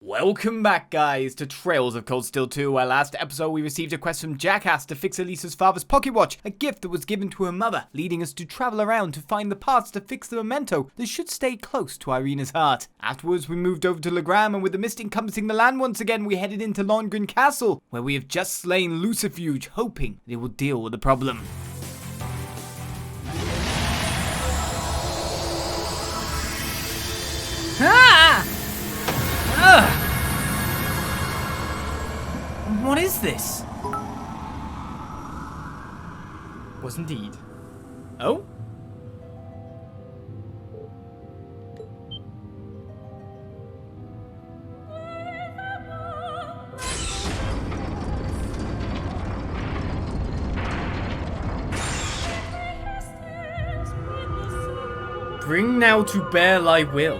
Welcome back, guys, to Trails of Cold Steel 2, where last episode we received a quest from Jackass to fix Elisa's father's pocket watch, a gift that was given to her mother, leading us to travel around to find the parts to fix the memento that should stay close to Irina's heart. Afterwards, we moved over to Legram, and with the mist encompassing the land once again, we headed into Lohengrin Castle, where we have just slain Lucifuge, hoping they will deal with the problem. Ah! What is this? Was indeed. Oh? Bring now to bear thy will.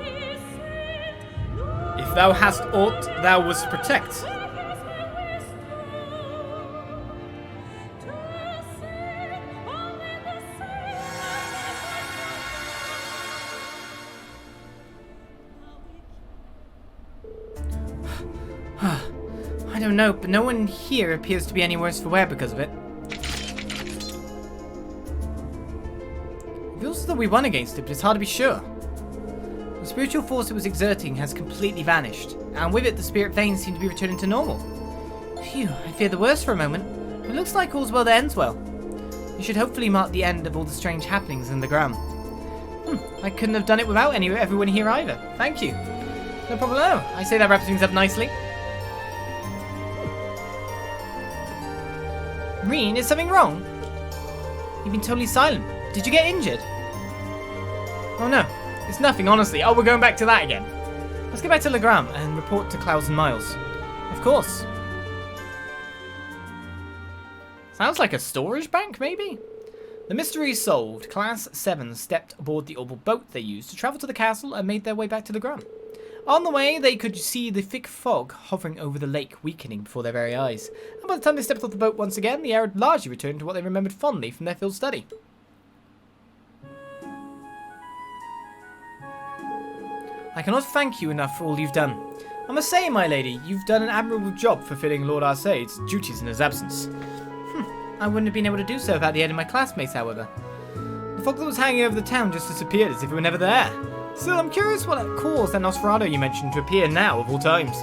If thou hast aught thou wouldst protect. I don't know, but no one here appears to be any worse for wear because of it. It feels as though we won against it, but it's hard to be sure. The spiritual force it was exerting has completely vanished, and with it the spirit veins seem to be returning to normal. Phew, I feared the worst for a moment, but it looks like all's well that ends well. It should hopefully mark the end of all the strange happenings in the Legram. I couldn't have done it without everyone here either. Thank you. No problem at all. I say that wraps things up nicely. Rean, is something wrong? You've been totally silent. Did you get injured? Oh no, it's nothing, honestly. Oh, we're going back to that again. Let's get back to Legram and report to Klaus and Miles. Of course. Sounds like a storage bank, maybe? The mystery is solved. Class 7 stepped aboard the orbital boat they used to travel to the castle and made their way back to Legram. On the way, they could see the thick fog hovering over the lake, weakening before their very eyes. And by the time they stepped off the boat once again, the air had largely returned to what they remembered fondly from their field study. I cannot thank you enough for all you've done. I must say, my lady, you've done an admirable job fulfilling Lord Arsaid's duties in his absence. I wouldn't have been able to do so without the aid of my classmates, however. The fog that was hanging over the town just disappeared as if it were never there. Still, I'm curious what caused that Nosferatu you mentioned to appear now, of all times.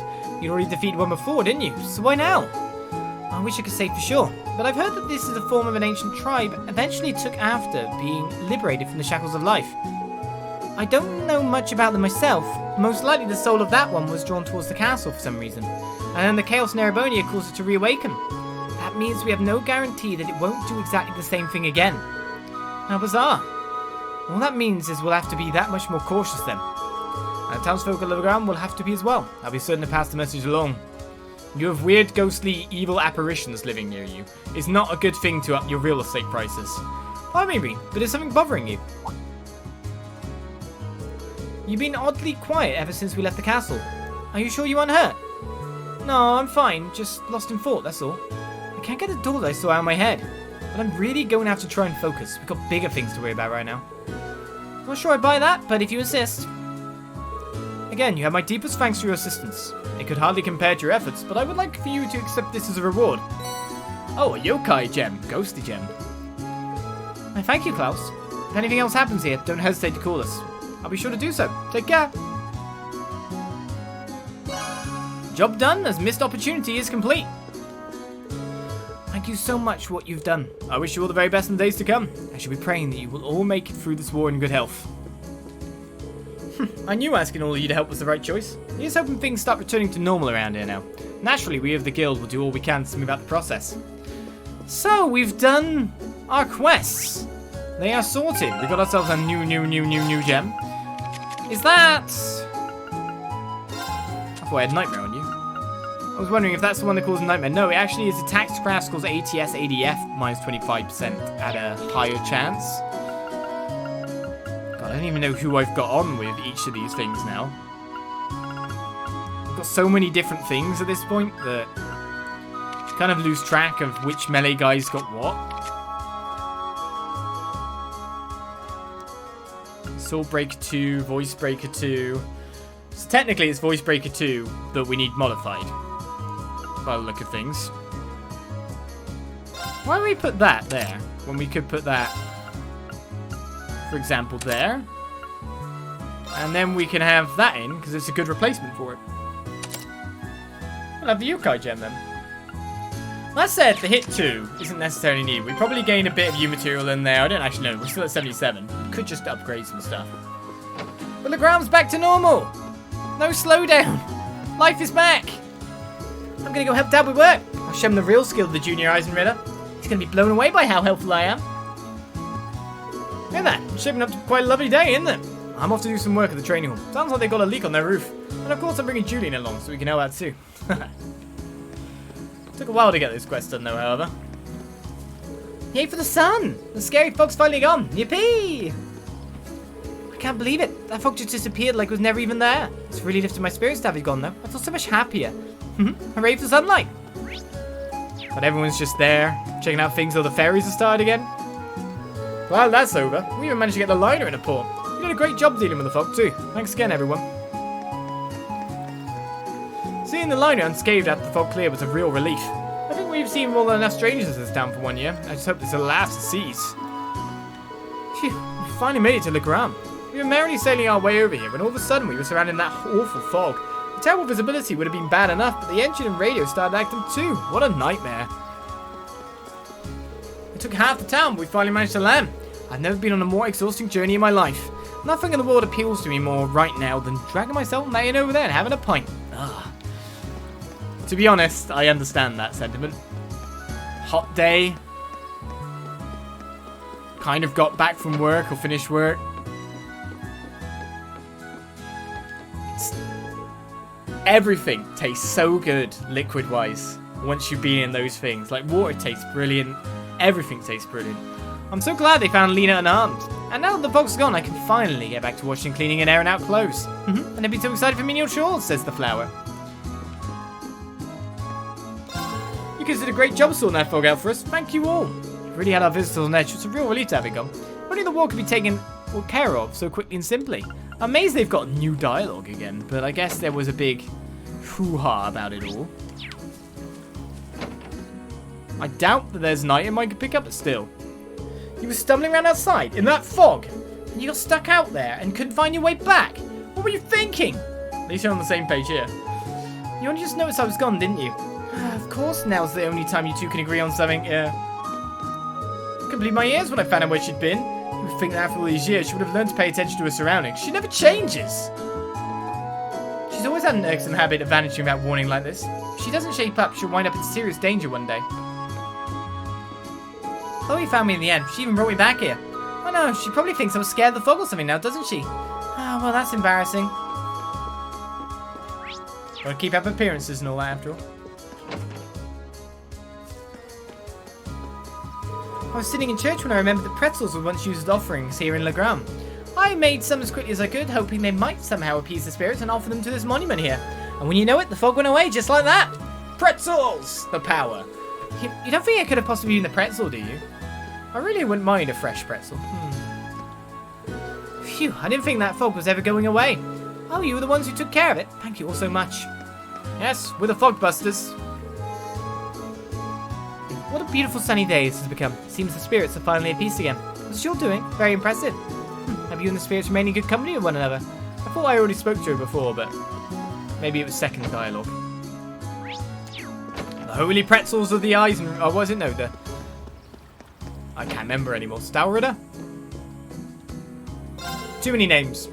You'd already defeated one before, didn't you? So why now? I wish I could say for sure, but I've heard that this is a form of an ancient tribe eventually took after being liberated from the shackles of life. I don't know much about them myself. Most likely the soul of that one was drawn towards the castle for some reason, and then the chaos in Erebonia caused it to reawaken. That means we have no guarantee that it won't do exactly the same thing again. How bizarre. All that means is we'll have to be that much more cautious then. And the townsfolk of Legram will have to be as well. I'll be certain to pass the message along. You have weird, ghostly, evil apparitions living near you. It's not a good thing to up your real estate prices. Or maybe, but is something bothering you? You've been oddly quiet ever since we left the castle. Are you sure you aren't hurt? No, I'm fine. Just lost in thought, that's all. I can't get the door that I saw out of my head. But I'm really going to have to try and focus. We've got bigger things to worry about right now. Not sure I buy that, but if you insist. Again, you have my deepest thanks for your assistance. It could hardly compare to your efforts, but I would like for you to accept this as a reward. Oh, a yokai gem. Ghosty gem. I thank you, Klaus. If anything else happens here, don't hesitate to call us. I'll be sure to do so. Take care. Job done, as missed opportunity is complete. Thank you so much for what you've done. I wish you all the very best in the days to come. I shall be praying that you will all make it through this war in good health. I knew asking all of you to help was the right choice. Here's hoping things start returning to normal around here now. Naturally, we of the guild will do all we can to smooth out the process. So, we've done our quests. They are sorted. We got ourselves a new gem. Is that... I thought I had Nightmare on you. I was wondering if that's the one that causes Nightmare. No, it actually is attacked craft scores ATS ADF minus 25% at a higher chance. God, I don't even know who I've got on with each of these things now. I've got so many different things at this point that I kind of lose track of which melee guys got what. Soul Breaker 2, Voice Breaker 2. So So technically it's Voice Breaker 2 that we need modified. By the look of things. Why do we put that there? When we could put that, for example, there. And then we can have that in, because it's a good replacement for it. We'll have the yokai gem then. That said, the hit 2 isn't necessarily needed. We probably gain a bit of U material in there. I don't actually know. We're still at 77. We could just upgrade some stuff. But the ground's back to normal. No slowdown. Life is back. I'm going to go help Dad with work. I'll show him the real skill of the junior Eisenritter. He's going to be blown away by how helpful I am. Look at that. It's shaping up to quite a lovely day, isn't it? I'm off to do some work at the training hall. Sounds like they've got a leak on their roof. And of course I'm bringing Julian along so we can help out too. Took a while to get this quest done though, however. Yay for the sun! The scary fog's finally gone. Yippee! I can't believe it. That fog just disappeared like it was never even there. It's really lifted my spirits to have it gone though. I feel so much happier. Hooray for sunlight! But everyone's just there, checking out things till the ferries have started again. Well, that's over. We even managed to get the liner in a port. You did a great job dealing with the fog too. Thanks again, everyone. Seeing the liner unscathed after the fog cleared was a real relief. I think we've seen more than enough strangers in this town for 1 year. I just hope this will last the seas. Phew, we finally made it to Legram. We were merrily sailing our way over here when all of a sudden we were surrounded in that awful fog. The terrible visibility would have been bad enough, but the engine and radio started acting too. What a nightmare. It took half the town, but we finally managed to land. I've never been on a more exhausting journey in my life. Nothing in the world appeals to me more right now than dragging myself laying over there and having a pint. Ugh. To be honest, I understand that sentiment. Hot day. Kind of got back from work or finished work. Everything tastes so good liquid-wise once you've been in those things. Like water tastes brilliant. Everything tastes brilliant. I'm so glad they found Lena unarmed. And now that the fog's gone, I can finally get back to washing, cleaning, and airing out clothes. And they'd be too excited for menial chores, says the flower. You guys did a great job sorting that fog out for us. Thank you all. We've really had our visitors on edge. It's a real relief to have it gone. Only the war could be taken care of so quickly and simply. I'm amazed they've got new dialogue again, but I guess there was a big hoo-ha about it all. I doubt that there's an item I could pick up still. You were stumbling around outside in that fog, and you got stuck out there and couldn't find your way back. What were you thinking? At least you're on the same page here. You only just noticed I was gone, didn't you? Of course, now's the only time you two can agree on something. I couldn't believe my ears when I found out where she'd been. You would think that after all these years, she would have learned to pay attention to her surroundings. She never changes. She's always had an irksome habit of vanishing without warning like this. If she doesn't shape up, she'll wind up in serious danger one day. Chloe found me in the end. She even brought me back here. Oh no, she probably thinks I was scared of the fog or something now, doesn't she? Oh, well, that's embarrassing. Gotta keep up appearances and all that after all. I was sitting in church when I remembered that pretzels were once used as offerings here in Legram. I made some as quickly as I could, hoping they might somehow appease the spirits and offer them to this monument here. And when you know it, the fog went away just like that. Pretzels! The power. You don't think it could have possibly been the pretzel, do you? I really wouldn't mind a fresh pretzel. Phew, I didn't think that fog was ever going away. Oh, you were the ones who took care of it. Thank you all so much. Yes, we're the fog busters. What a beautiful sunny day this has become. Seems the spirits are finally at peace again. What's she all doing? Very impressive. Have you and the spirits remained in good company with one another? I thought I already spoke to her before, but maybe it was second dialogue. The holy pretzels of the eyes and... Oh, was it? No, the... I can't remember anymore. Stalritter? Too many names.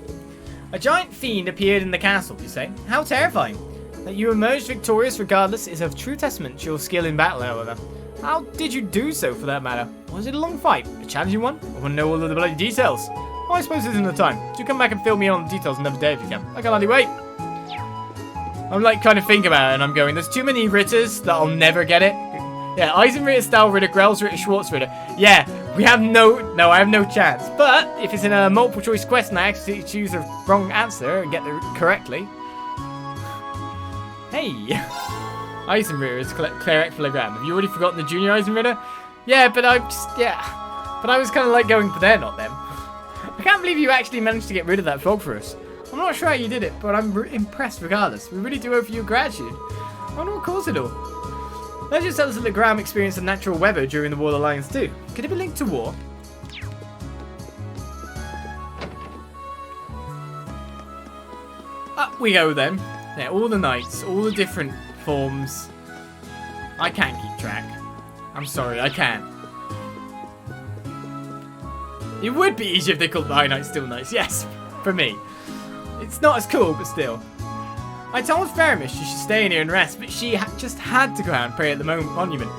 A giant fiend appeared in the castle, you say? How terrifying. That you emerged victorious regardless is a true testament to your skill in battle, however. How did you do so, for that matter? Was it a long fight? A challenging one? I want to know all of the bloody details. Oh, I suppose this isn't the time. Do come back and fill me in on the details another day if you can. I can hardly wait. I'm like kind of thinking about it and I'm going, there's too many Ritters that I'll never get it. Yeah, Eisenritter, Stahlritter, Grellsritter, Schwarzritter. Yeah, we have I have no chance. But if it's in a multiple choice quest and I actually choose the wrong answer and get it correctly. Hey. Eisenritter is Cleric for Legram. Have you already forgotten the junior Eisenritter? Yeah, but I was kind of like going for there, not them. I can't believe you actually managed to get rid of that fog for us. I'm not sure how you did it, but I'm impressed regardless. We really do owe you gratitude. I wonder what caused it all. Legends tell us that Legram experienced a natural weather during the War of the Lions too. Could it be linked to war? Up we go then. Yeah, all the knights, all the different forms. I can't keep track. I'm sorry, I can't. It would be easier if they called the High Knight Still Knights, yes, for me. It's not as cool, but still. I told Feramish she should stay in here and rest, but she just had to go out and pray at the monument.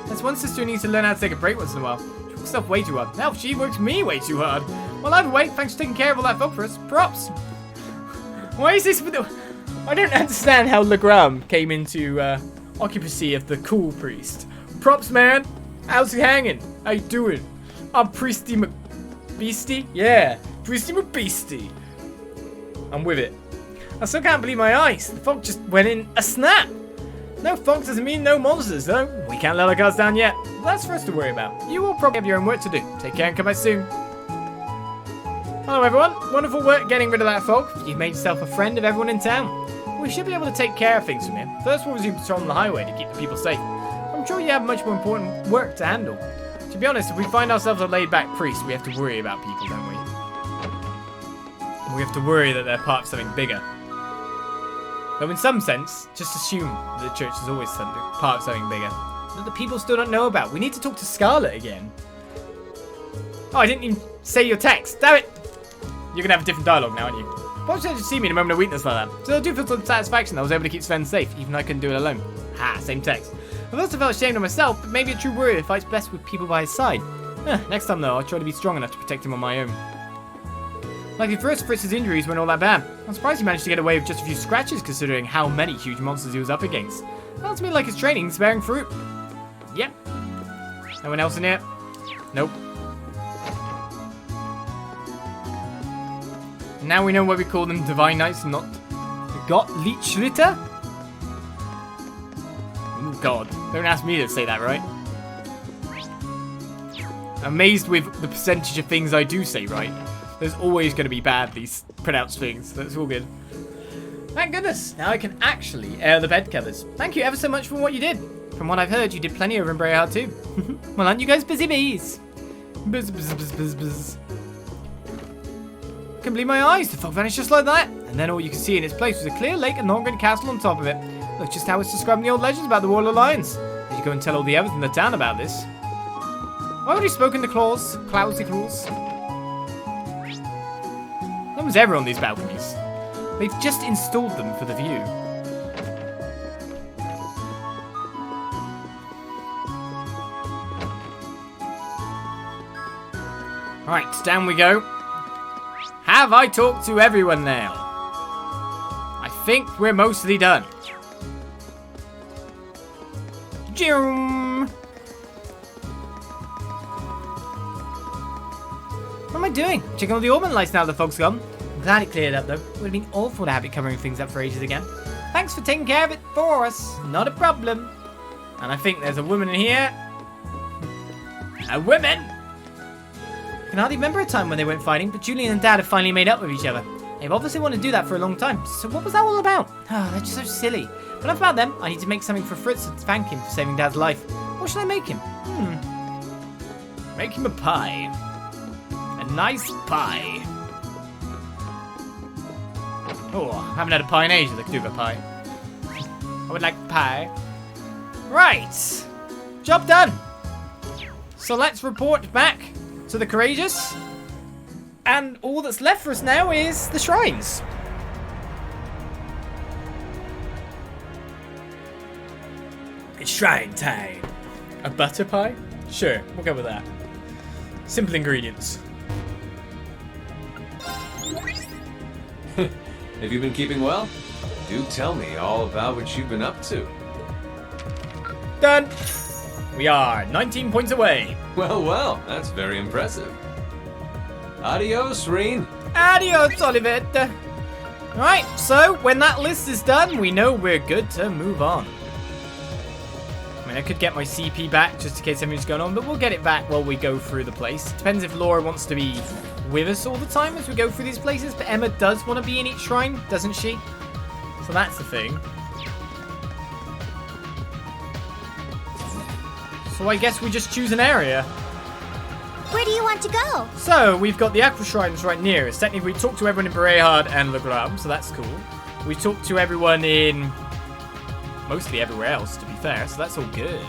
There's one sister who needs to learn how to take a break once in a while. She works herself way too hard. Now she works me way too hard. Well, either way, thanks for taking care of all that folk for us. Props. Why is this with the... I don't understand how Legram came into occupancy of the cool priest. Props, man. How's he hanging? How you doing? I'm Priesty McBeastie? Yeah, Priesty McBeastie. I'm with it. I still can't believe my eyes. The fog just went in a snap. No fog doesn't mean no monsters, though. We can't let our guards down yet. That's for us to worry about. You will probably have your own work to do. Take care and come back soon. Hello, everyone. Wonderful work getting rid of that fog. You've made yourself a friend of everyone in town. We should be able to take care of things from here. First, we'll resume patrol on the highway to keep the people safe. I'm sure you have much more important work to handle. To be honest, if we find ourselves a laid-back priest, we have to worry about people, don't we? We have to worry that they're part of something bigger. Though in some sense, just assume that the church is always part of something bigger. That the people still don't know about. We need to talk to Scarlet again. Oh, I didn't even say your text. Damn it! You're going to have a different dialogue now, aren't you? Perhaps you should see me in a moment of weakness like that. So I do feel some satisfaction that I was able to keep Sven safe, even though I couldn't do it alone. Ha, same text. I've also felt ashamed of myself, but maybe a true warrior fights best with people by his side. Next time, though, I'll try to be strong enough to protect him on my own. Luckily for us, Fritz's injuries weren't all that bad. I'm surprised he managed to get away with just a few scratches, considering how many huge monsters he was up against. Sounds to me like his training's bearing fruit. Yep. No one else in here? Nope. Now we know why we call them Divine Knights, not Gottlichritter? Oh God, don't ask me to say that right. Amazed with the percentage of things I do say right. There's always going to be these pronounced things. That's all good. Thank goodness. Now I can actually air the bed covers. Thank you ever so much for what you did. From what I've heard, you did plenty over in Brayhard too. Well, aren't you guys busy bees? Buzz, buzz, buzz, buzz, buzz. I can't believe my eyes. The fog vanished just like that. And then all you could see in its place was a clear lake and Norgren castle on top of it. Look just how it's described in the old legends about the War of the Lions. Did you go and tell all the others in the town about this? Why would you spoken to Clousy Claws? No one's ever on these balconies. They've just installed them for the view. Right, down we go. Have I talked to everyone now? I think we're mostly done. Joom! What am I doing? Checking all the ornament lights now that the fog's gone. I'm glad it cleared up though. It would have been awful to have it covering things up for ages again. Thanks for taking care of it for us. Not a problem. And I think there's a woman in here. A woman! I can hardly remember a time when they weren't fighting, but Julian and Dad have finally made up with each other. They've obviously wanted to do that for a long time. So what was that all about? Oh, they're just so silly. But enough about them. I need to make something for Fritz to thank him for saving Dad's life. What should I make him? Make him a pie. A nice pie. Oh, I haven't had a pie in ages. I could do with a pie. I would like pie. Right. Job done. So let's report back to the Courageous. And all that's left for us now is the shrines. It's shrine time. A butter pie? Sure, we'll go with that. Simple ingredients. Have you been keeping well? Do tell me all about what you've been up to. Done. We are 19 points away. Well, that's very impressive. Adios, Rean. Adios, Olivette. Alright, so when that list is done, we know we're good to move on. I mean, I could get my CP back just in case anything's going on, but we'll get it back while we go through the place. Depends if Laura wants to be with us all the time as we go through these places, but Emma does want to be in each shrine, doesn't she? So that's the thing. So I guess we just choose an area. Where do you want to go? So, we've got the Aqua Shrines right near us. Technically, we talked to everyone in Berehard and Legram, so that's cool. We talked to everyone in... mostly everywhere else, to be fair, so that's all good.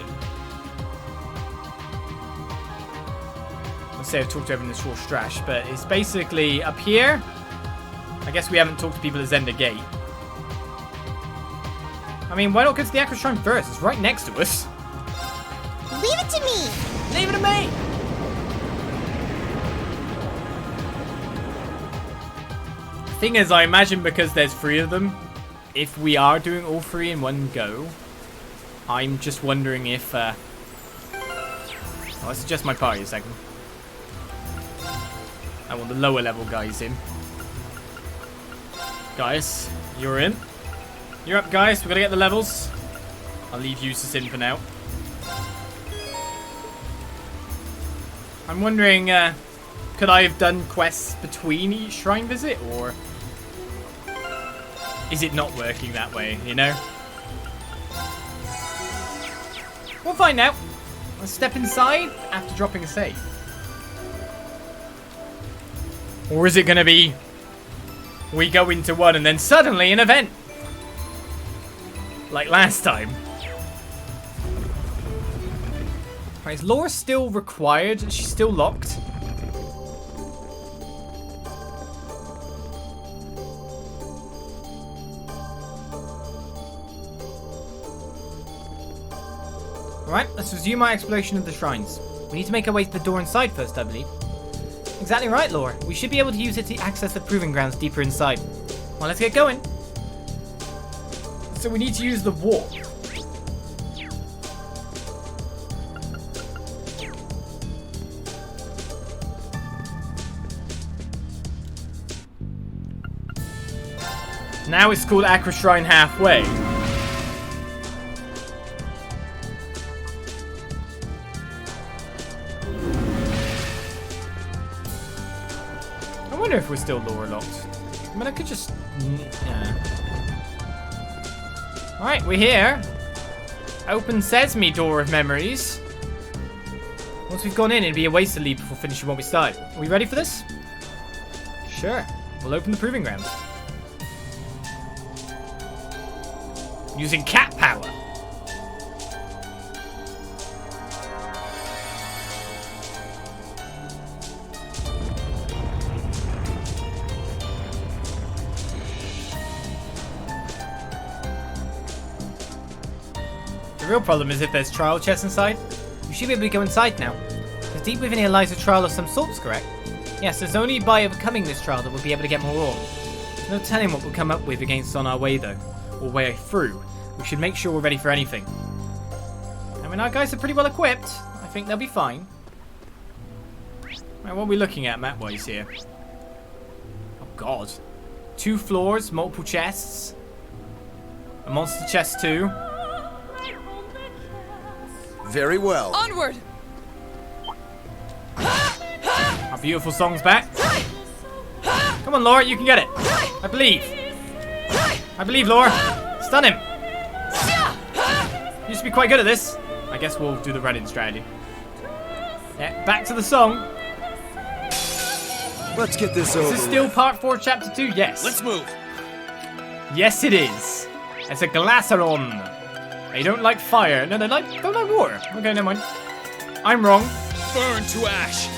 Let's say I've talked to everyone in Shore Strash, but it's basically up here. I guess we haven't talked to people at Zenda Gate. I mean, why not go to the Aqua Shrine first? It's right next to us. Leave it to me! Leave it to me! Thing is, I imagine because there's 3 of them, if we are doing all 3 in one go, I'm just wondering if, oh, let's adjust my party a second. I want the lower level guys in. Guys, you're in. You're up, guys. We're gonna get the levels. I'll leave Eustace in for now. I'm wondering, could I have done quests between each shrine visit, or is it not working that way, you know? We'll find out. Let's step inside after dropping a save. Or is it going to be we go into one and then suddenly an event? Like last time. Right, is Laura still required? Is she still locked? Alright, let's resume our exploration of the shrines. We need to make our way to the door inside first, I believe. Exactly right, Laura. We should be able to use it to access the proving grounds deeper inside. Well, let's get going. So we need to use the warp. Now it's called Aqua Shrine Halfway. I wonder if we're still lore locked. I mean, I could just... yeah. Alright, we're here. Open Sesame, Door of Memories. Once we've gone in, it'd be a waste to leave before finishing what we started. Are we ready for this? Sure. We'll open the proving ground. Using cat power. The real problem is if there's trial chests inside. We should be able to go inside now. Because deep within here lies a trial of some sorts, correct? Yes, it's only by overcoming this trial that we'll be able to get more ore. There's no telling what we'll come up with against us on our way though. Or way through. We should make sure we're ready for anything. I mean, our guys are pretty well equipped. I think they'll be fine. Right, what are we looking at map-wise here? Oh god. 2 floors, multiple chests. A monster chest too. Very well. Onward! Our beautiful song's back. Come on, Laura, you can get it. I believe. I believe, Laura. Stun him. Used to be quite good at this. I guess we'll do the running strategy. Yeah, back to the song. Let's get this over. Is this still part 4, chapter 2? Yes. Let's move. Yes, it is. It's a Glassaron. They don't like fire. No, they don't like water. Okay, never mind. I'm wrong. Burn to ash.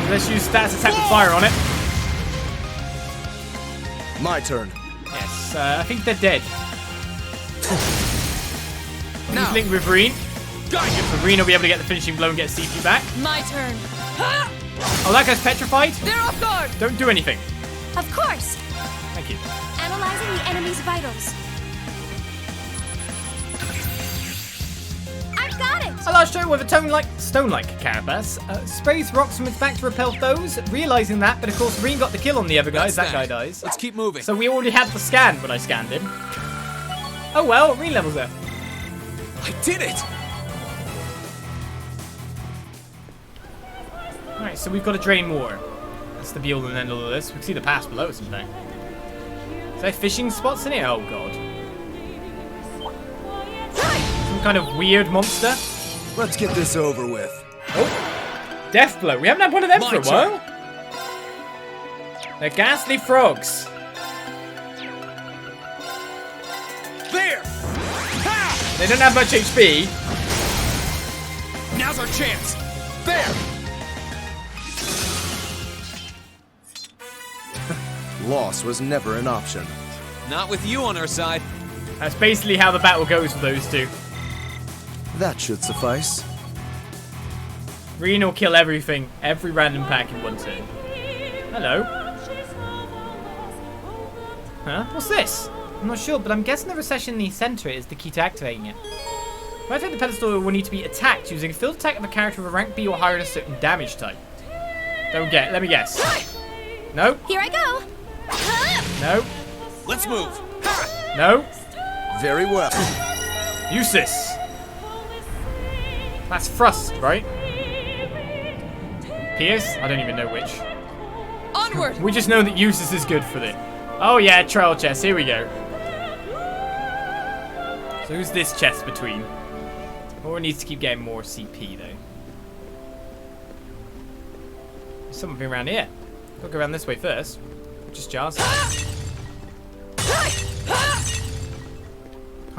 Let's use stats attack with fire on it. My turn. Yes, I think they're dead. He's linked with Rean. So Rean will be able to get the finishing blow and get CP back. My turn. Oh, that guy's petrified? They're off guard! Don't do anything. Of course. Thank you. Analyzing the enemy's vitals. I've got it. A large turtle with a stone-like carapace sprays rocks from its back to repel foes. Realizing that, but of course Rean got the kill on the other guys. That guy dies. Let's keep moving. So we already had the scan when I scanned him. Oh well, Rean levels up. I did it. Alright, so we've got to drain more. That's the be-all and end-all of this. We can see the pass below us, in fact. Is there fishing spots in it? Oh, God. Some kind of weird monster. Let's get this over with. Oh, death blow. We haven't had one of them for a while. They're ghastly frogs. There! Ha! They don't have much HP. Now's our chance. There! Loss was never an option. Not with you on our side. That's basically how the battle goes for those two. That should suffice. Rean will kill everything, every random pack in one turn. Hello. Huh? What's this? I'm not sure, but I'm guessing the recession in the center is the key to activating it. When I think the pedestal will need to be attacked using a field attack of a character with a rank B or higher in a certain damage type. Don't get. Let me guess. No. Here I go. No. Let's move. No. Very well. Useless. That's thrust, right? Pierce? I don't even know which. Onward! We just know that useless is good for it. Oh yeah, trial chest. Here we go. So who's this chest between? Or needs to keep getting more CP though. There's something around here. Gotta go around this way first. Just jars.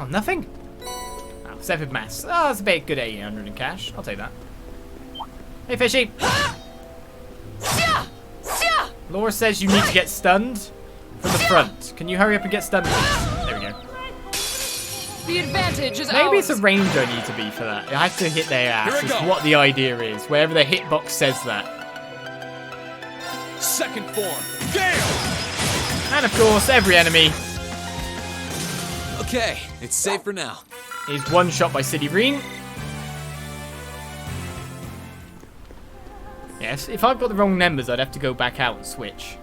Oh, nothing? Oh, 7 mass. Oh, that's a bit good 800 in cash. I'll take that. Hey, fishy. Laura says you need to get stunned from the front. Can you hurry up and get stunned, please? There we go. The advantage is Maybe ours. it's a range I need to be for that. I have to hit their ass. Here we Is go. what the idea is. Wherever the hitbox says that. Second form. Gale! And of course, every enemy Okay, it's safe for now. is one shot by City Rean. Yes, if I've got the wrong numbers, I'd have to go back out and switch.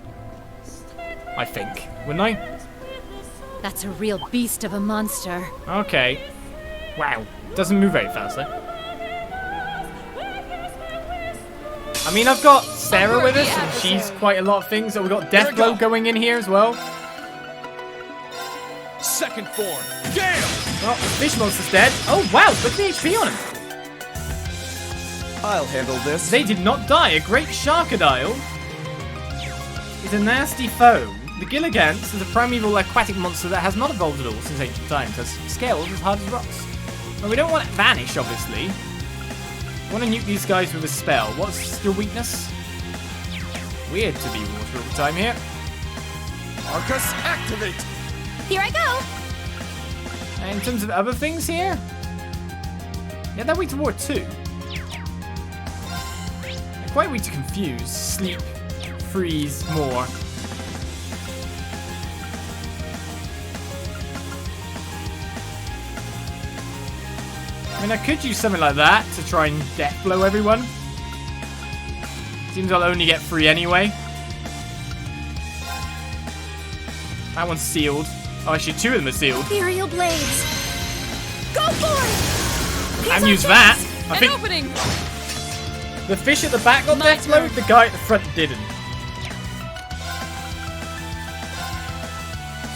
I think. Wouldn't I? That's a real beast of a monster. Okay. Wow. Doesn't move very fast, though. I mean, I've got Sarah with us, and she's quite a lot of things. So we've got Deathblow going in here as well. Second form. Gale! Oh, the fish monster's dead. Oh, wow. Look at the HP on him. I'll handle this. They did not die. A great Sharkadile is a nasty foe. The Gilligant is a primeval aquatic monster that has not evolved at all since ancient times. Has scales as hard as rocks. Well, we don't want it vanish, obviously. We want to nuke these guys with a spell. What's your weakness? Weird to be water all the time here. Arcus, activate! Here I go. And in terms of other things here, yeah, they're weak to water too. They're quite weak to confuse, sleep, freeze, more. I mean, I could use something like that to try and death blow everyone. Seems I'll only get 3 anyway. That one's sealed. Oh, actually, 2 of them are sealed. Ethereal blades. Go for it. And use that. I An think opening! the fish at the back got My death blowed, turn. the guy at the front didn't.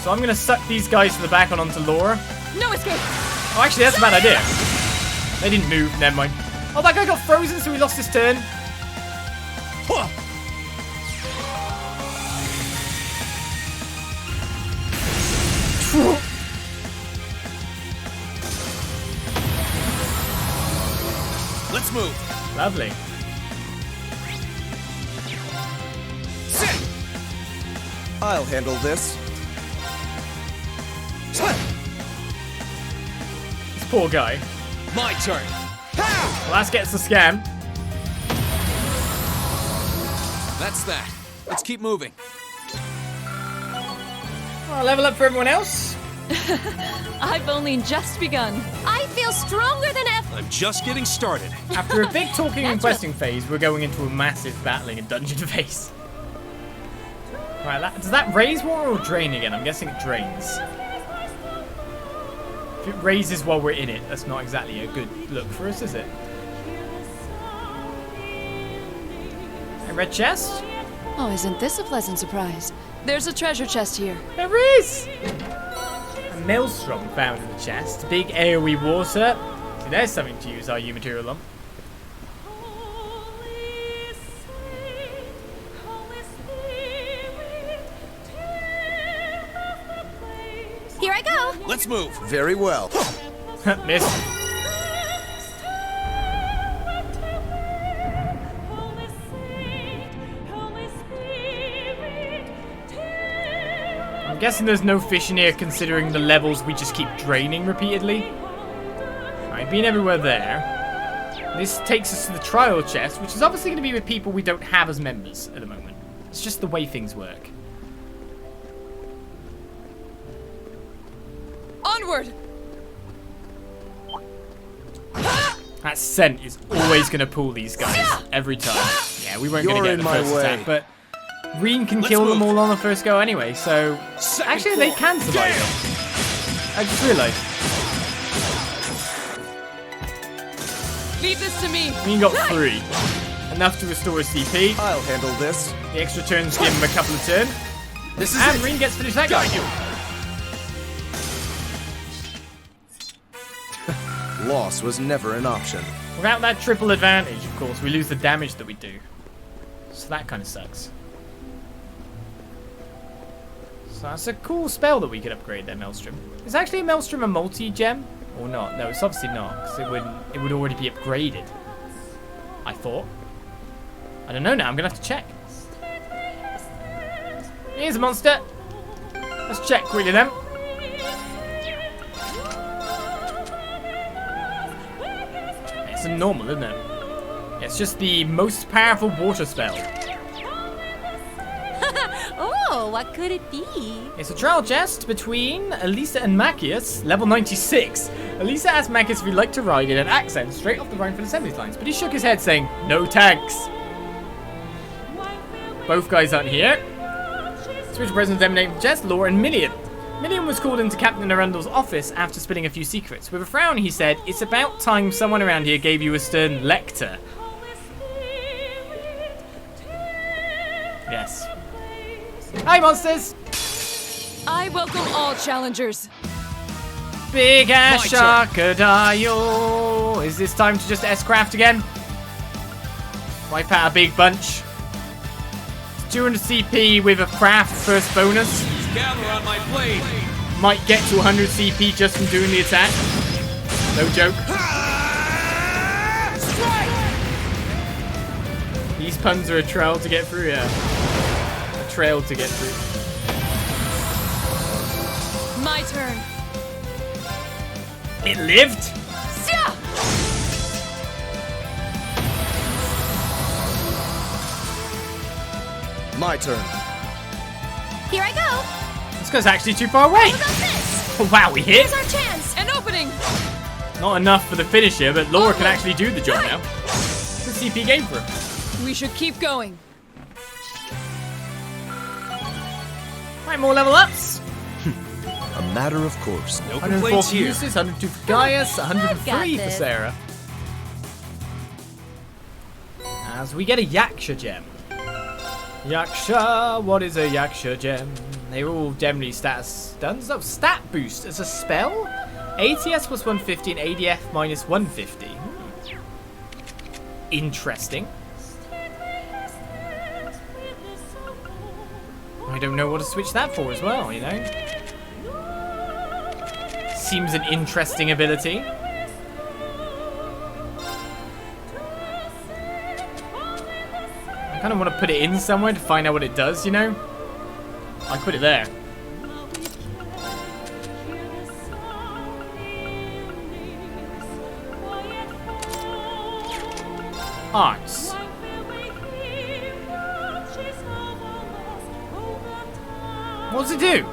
So I'm going to suck these guys to the back and onto Laura. No escape! Oh, actually, that's a bad idea. They didn't move. Never mind. Oh, that guy got frozen, so he lost his turn. Huh. Let's move. Lovely. Sit! I'll handle this. This poor guy. My turn. Well, that gets the scam. That's that. Let's keep moving. Well, level up for everyone else. I've only just begun. I feel stronger than ever. I'm just getting started. After a big talking and questing phase, we're going into a massive battling and dungeon phase. Right, does that raise water or drain again? I'm guessing it drains. If it raises while we're in it, that's not exactly a good look for us, is it? A red chest? Oh, isn't this a pleasant surprise? There's a treasure chest here. There is! A maelstrom found in the chest. Big AoE water. So there's something to use our U material on. Here I go. Let's move. Very well. Miss. I'm guessing there's no fish in here considering the levels we just keep draining repeatedly. I've been everywhere there. This takes us to the trial chest, which is obviously going to be with people we don't have as members at the moment. It's just the way things work. Onward! That scent is always going to pull these guys every time. Yeah, we weren't going to get the first attack, but Rean can kill them all on the first go anyway, so actually they can survive it. I just realised. Leave this to me. Rean got 3. Enough to restore his CP. I'll handle this. The extra turns give him a couple of turns. This is And it. Rean gets finished that guy. Loss was never an option. Without that triple advantage, of course, we lose the damage that we do. So that kind of sucks. So that's a cool spell that we could upgrade there, Maelstrom. Is actually a Maelstrom a multi-gem? Or not? No, it's obviously not, because it would already be upgraded. I thought. I don't know now, I'm going to have to check. Here's a monster. Let's check quickly then. It's a normal, isn't it? It's just the most powerful water spell. Oh, what could it be? It's a trial chest between Elisa and Machias, level 96. Elisa asked Machias if he'd like to ride in an accent straight off the Rhineford assembly lines, but he shook his head saying, no thanks. Both guys aren't here. Switch presents emanating from chest, Laura and Million. Million was called into Captain Arundel's office after spilling a few secrets. With a frown, he said, it's about time someone around here gave you a stern lecture. Yes. Hi, monsters! I welcome all challengers. Big ass My crocodile. Is this time to just S-craft again? Wipe out a big bunch. 200 CP with a craft first bonus. Gather on my blade. Might get to 100 CP just from doing the attack. No joke. These puns are a trail to get through, yeah. A trail to get through. My turn. It lived? Yeah! My turn. Here I go. This guy's actually too far away. What about this? Oh, wow, we hit. Here's our chance. An opening! Not enough for the finisher, but Laura can actually do the job now. Good CP game for him. We should keep going. Right, more level ups. A matter of course. No 104 complaints for here. Eustace, 102 for Gaius, 103 got for this. Sarah. As we get a Yaksha gem. Yaksha, what is a Yaksha gem? They're all generally status stuns. Oh, stat boost as a spell? ATS plus 150 and ADF minus 150. Interesting. I don't know what to switch that for as well, you know? Seems an interesting ability. I kind of want to put it in somewhere to find out what it does, you know? I put it there. Arts. What does it do?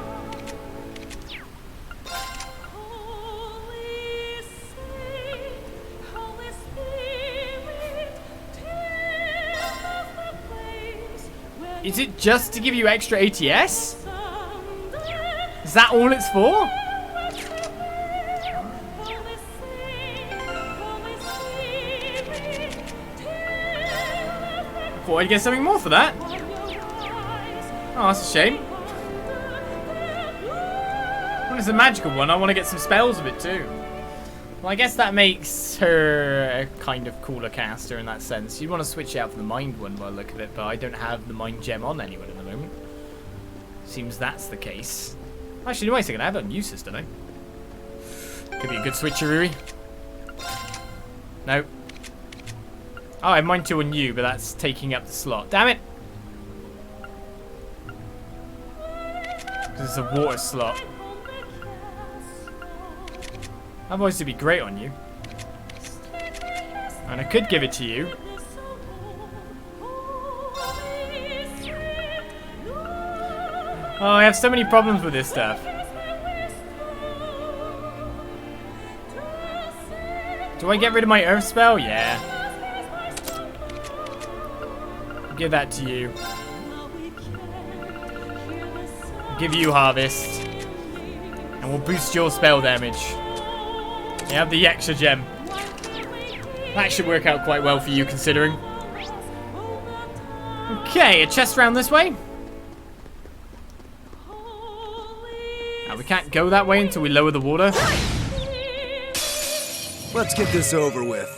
Is it just to give you extra ATS? Is that all it's for? Thought I'd get something more for that. Oh, that's a shame. Well, it's a magical one. I want to get some spells with it too. Well, I guess that makes her a kind of cooler caster in that sense. You'd want to switch it out for the mind one by the look of it, but I don't have the mind gem on anyone at the moment. Seems that's the case. Actually, wait a second. I have it on uses, don't I? Could be a good switcheroo. No. Oh, I have mine 2 on you, but that's taking up the slot. Damn it! Because it's a water slot. Otherwise, it'd be great on you. And I could give it to you. Oh, I have so many problems with this stuff. Do I get rid of my earth spell? Yeah. Give that to you. Give you harvest. And we'll boost your spell damage. You have the extra gem. That should work out quite well for you, considering. Okay, a chest round this way. Now, we can't go that way until we lower the water. Let's get this over with.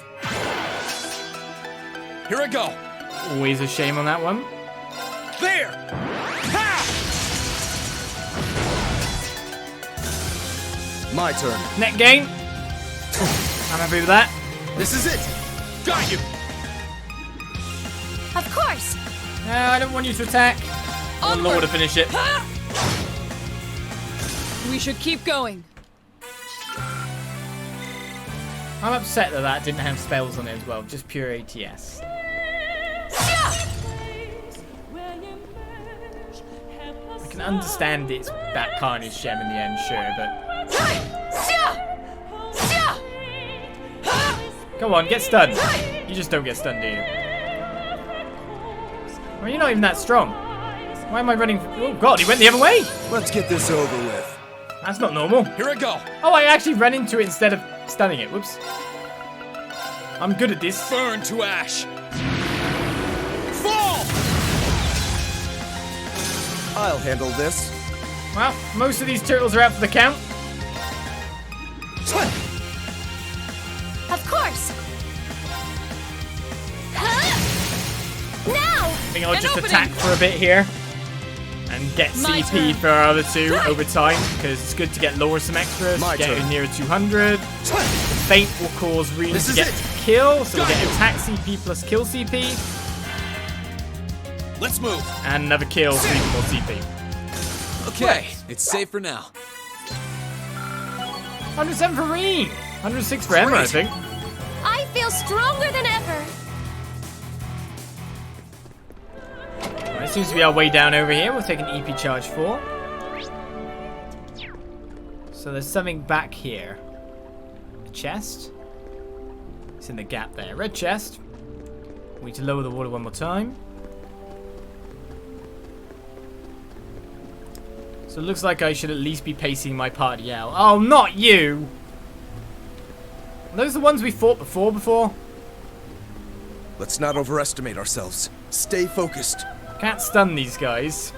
Here I go. Always a shame on that one. There. Ha! My turn. Net gain. I'm happy with that. This is it. Got you. Of course. No, I don't want you to attack. I want Laura to finish it. We should keep going. I'm upset that that didn't have spells on it as well. Just pure ATS. I can understand it's that Carnage gem in the end, sure, but... Come on, get stunned. You just don't get stunned, do you? Well, you're not even that strong. Why am I running? Oh god, he went the other way! Let's get this over with. That's not normal. Here I go. Oh, I actually ran into it instead of stunning it. Whoops. I'm good at this. Burn to ash. Fall! I'll handle this. Well, most of these turtles are out for the count. Of course. Now. I think I'll just attack for a bit here. And get My CP turn. for our other two over time, because it's good to get lower some extras. My Get turn. near 200. The Feint will cause Rean This to is get it. kill, so we'll Got get you. attack CP plus kill CP. Let's move. And another kill, so even more CP. Okay, it's safe for now. 107 for Rean! 106 for Emma, I Great. think. I feel stronger than ever. It seems to be our way down over here. We'll take an EP charge 4. So there's something back here. A chest. It's in the gap there. Red chest. We need to lower the water one more time. So it looks like I should at least be pacing my party out. Oh, not you! Are those the ones we fought before? Let's not overestimate ourselves. Stay focused. Can't stun these guys.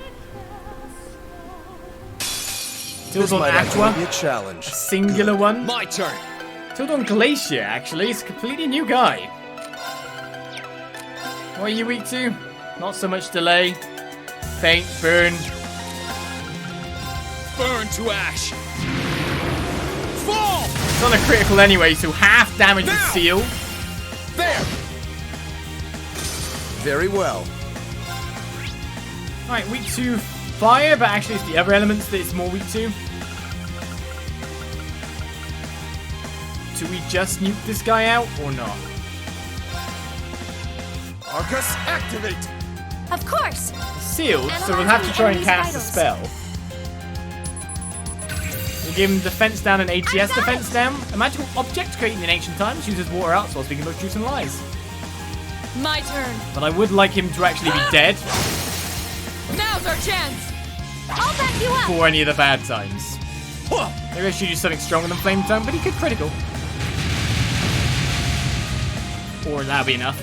This Tildon might actually Aqua. be a challenge. Singular one. My turn. Tildon Glacier, actually. It's a completely new guy. What are you weak to? Not so much delay. Faint, burn. Burn to ash. Fall! It's on a critical anyway, so half damage is Now! sealed. There! Very well. Alright, weak to fire, but actually it's the other elements that it's more weak to. Do we just nuke this guy out or not? Arcus, activate! Of course. Sealed, so we'll have to try and cast a spell. We'll give him defense down and ATS defense down. A magical object created in ancient times uses water arts while speaking both truth and lies. My turn. But I would like him to actually be dead Now's our chance. I'll back you up. for any of the bad times. Maybe I should use something stronger than Flame Tongue, but he could critical. Or that'll be enough.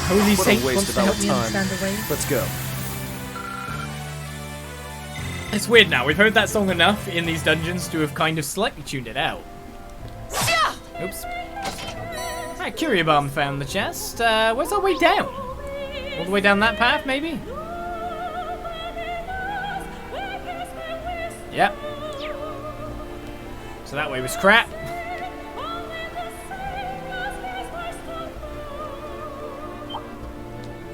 Holy What Saint a waste wants of to our help me time. understand the way. Let's go. It's weird now. We've heard that song enough in these dungeons to have kind of slightly tuned it out. Oops. Alright, Curiobomb found the chest. Where's our way down? All the way down that path, maybe? Yep. So that way was crap.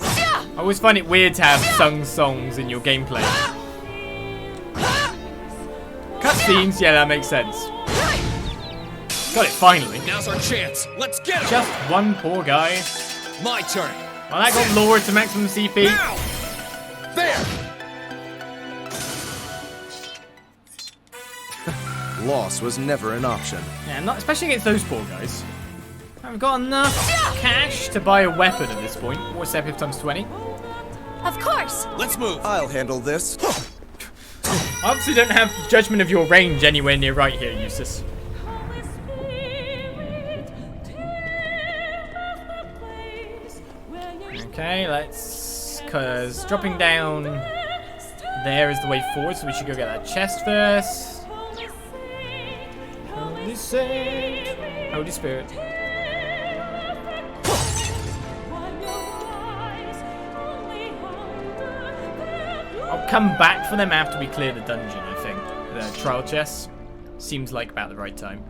I always find it weird to have sung songs in your gameplay. Cutscenes, yeah, that makes sense. Got it finally. Now's our chance. Let's get him. Just one poor guy. My turn. Well, that got lowered to maximum CP. Now. There. Loss was never an option. Yeah, not especially against those poor guys. I've got enough cash to buy a weapon at this point. What's epic times 20? Of course. Let's move. I'll handle this. I obviously don't have judgment of your range anywhere near right here, Eustace. Okay, let's... Because dropping down there is the way forward, so we should go get that chest first. Holy Saint, Holy Spirit. I'll come back for them after we clear the dungeon, I think. The trial chests. Seems like about the right time.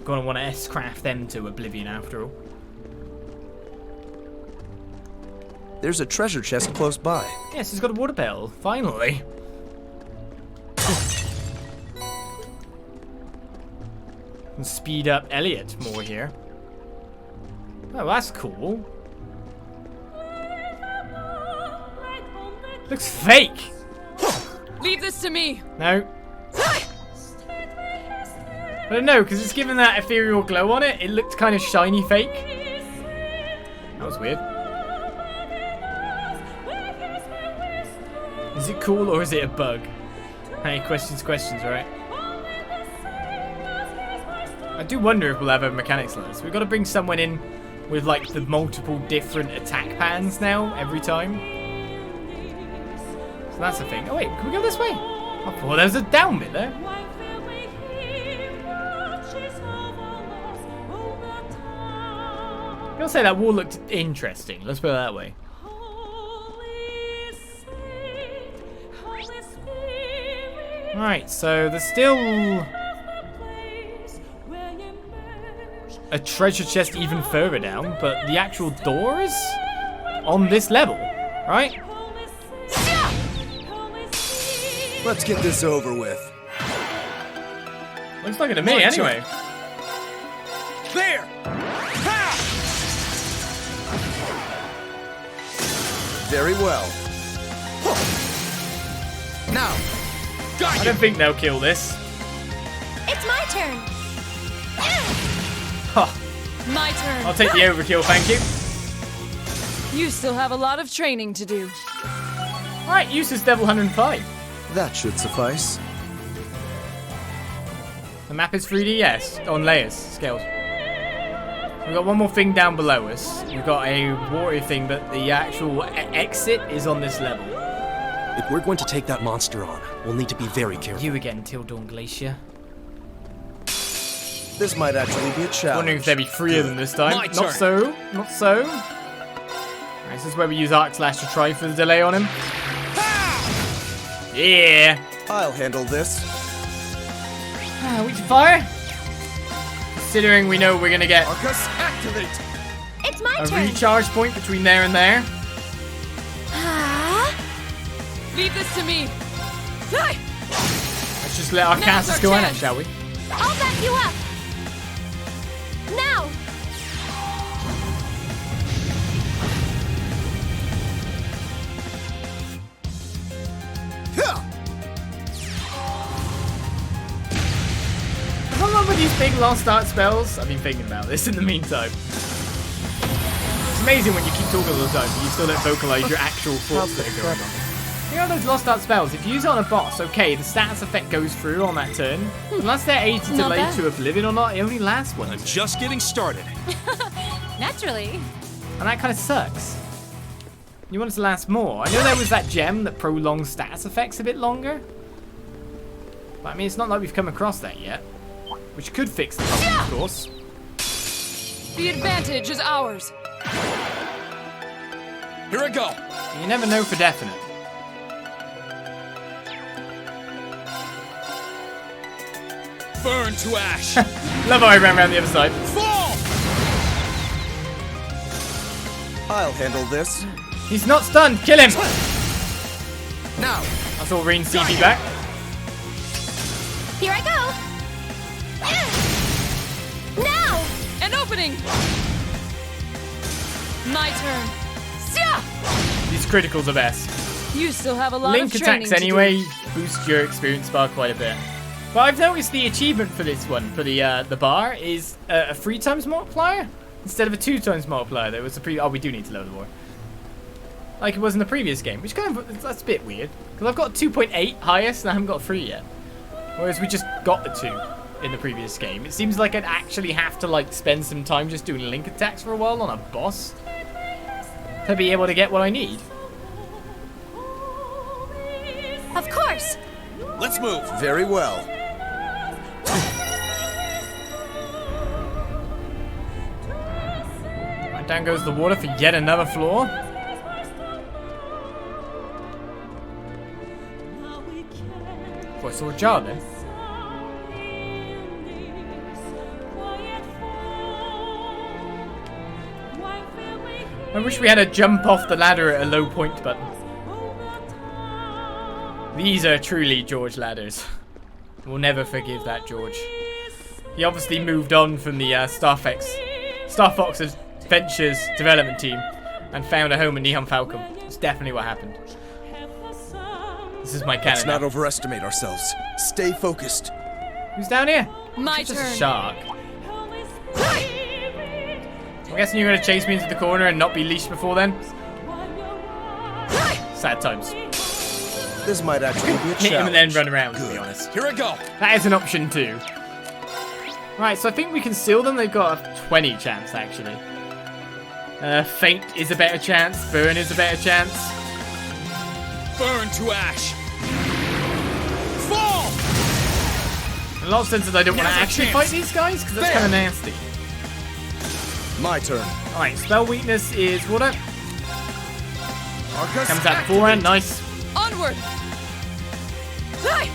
Gonna want to S-craft them to oblivion after all. There's a treasure chest close by. Yes, he's got a water bell. Finally. And speed up Elliot more here. Oh, that's cool. Looks fake. Leave this to me. No. I don't know, because it's given that ethereal glow on it. It looked kind of shiny fake. That was weird. Is it cool or is it a bug? Hey, questions, right? I do wonder if we'll have a mechanics like this. We've got to bring someone in with like the multiple different attack patterns now every time. So that's the thing. Oh wait, can we go this way? Oh, well, there's a down bit there. I'll say that wall looked interesting. Let's put it that way. Right, so there's still a treasure chest even further down, but the actual door is on this level, right? Let's get this over with. Looks like it to me, anyway. There. Ha! Very well. Now. Got I you. don't think they'll kill this. It's my turn. Huh. My turn. I'll take the overkill, thank you. You still have a lot of training to do. Alright, Eustace level 105. That should suffice. The map is 3D, yes, on layers, scales. We've got one more thing down below us. We've got a water thing, but the actual exit is on this level. If we're going to take that monster on, we'll need to be very careful. You again, Till Dawn Glacier. This might actually be a challenge. Wondering if they'd be freer than this time. My Not turn. so, not so. Right, this is where we use Arc Slash to try for the delay on him. Yeah. I'll handle this. We can fire. Considering we know we're gonna get Arcus, activate! It's my a turn. recharge point between there and there. Ah, Leave this to me. Let's just let our Now's casters our go on it, chance. shall we? I'll back you up. Now. What's wrong with these big lost art spells? I've been thinking about this in the meantime. It's amazing when you keep talking all the time, but you still don't vocalize your actual thoughts that are going on. You know those lost art spells, if you use it on a boss, okay, the status effect goes through on that turn. Unless they're 80 Not delayed bad. to Oblivion or not, it only lasts one. I'm just getting started. Naturally. And that kind of sucks. You want it to last more. I know there was that gem that prolongs status effects a bit longer. But I mean, it's not like we've come across that yet. Which could fix the problem, of course. The advantage is ours. Here I go. You never know for definite. Burn to ash. Love how I ran around the other side. Fall! I'll handle this. He's not stunned. Kill him. Now. I saw Rean CP back. Here I go. Now. An opening. My turn. These criticals are best. You still have a lot Link of training attacks to do. anyway boost your experience bar quite a bit. But I've noticed the achievement for this one, for the bar, is a 3 times multiplier instead of a 2 times multiplier. There was a oh, we do need to lower the war. Like it was in the previous game, which kind of that's a bit weird because I've got 2.8 highest and I haven't got 3 yet. Whereas we just got the 2 in the previous game. It seems like I'd actually have to like spend some time just doing link attacks for a while on a boss to be able to get what I need. Of course. Let's move. Very well. Right, down goes the water for yet another floor. Oh, I saw a jar then. I wish we had a jump off the ladder at a low point button. These are truly George ladders. We'll never forgive that George. He obviously moved on from the Star Fox Adventures development team and found a home in Nihon Falcom. That's definitely what happened. This is my canon. Let's not now. overestimate ourselves. Stay focused. Who's down here? My It's just turn. a shark. I'm guessing you're going to chase me into the corner and not be leashed before then? Sad times. This might actually be a Hit him and then challenge. run around, to be honest. Here I go. That is an option too. Right, so I think we can seal them. They've got a 20 chance, actually. Faint is a better chance. Burn is a better chance. Burn to ash. Fall! In a lot of senses, I don't want to Now's our actually chance. fight these guys, because that's There. kind of nasty. My turn. Alright, spell weakness is water. Arcus Comes out beforehand, nice. Onward. Hi.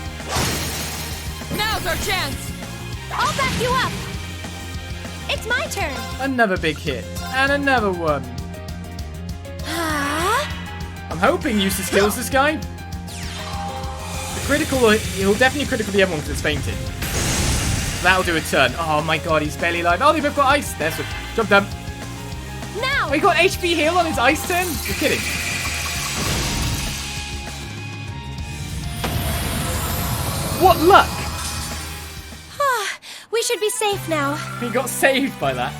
Now's our chance. I'll back you up. It's my turn. Another big hit. And another one. Ah. I'm hoping Eustace kills this guy. The critical, he'll definitely critical the other one because it's fainted. That'll do a turn. Oh my god, he's barely alive. Oh, they both got ice. There's one. Job done. Now. Oh, he got HP heal on his ice turn? You're kidding. What luck! We should be safe now. He got saved by that.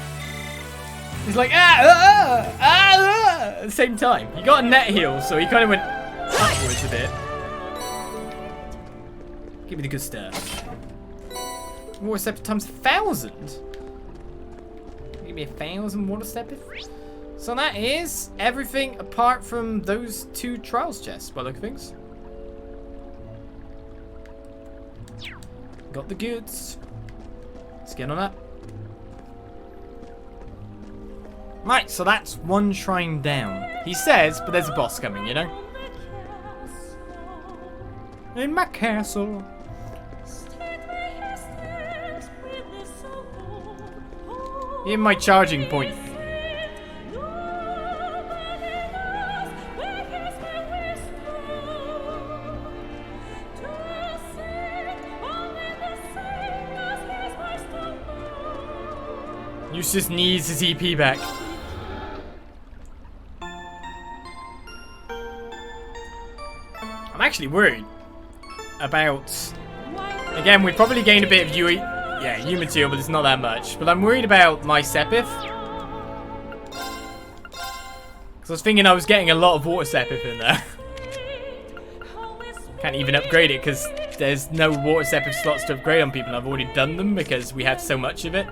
He's like, at the same time. He got a net heal, so he kind of went upwards a bit. Give me the good stuff. Water Scepter times 1,000. Give me 1,000 Water Scepter. So that is everything apart from those 2 trials chests, by the look of things. Got the goods. Let's get on that. Right, so that's 1 shrine down. He says, but there's a boss coming, you know? In my castle. In my charging point. Eustace needs his EP back. I'm actually worried about... Again, we probably gained a bit of U material, but it's not that much. But I'm worried about my Sepith. Because I was thinking I was getting a lot of water Sepith in there. Can't even upgrade it because there's no water Sepith slots to upgrade on people. I've already done them because we had so much of it.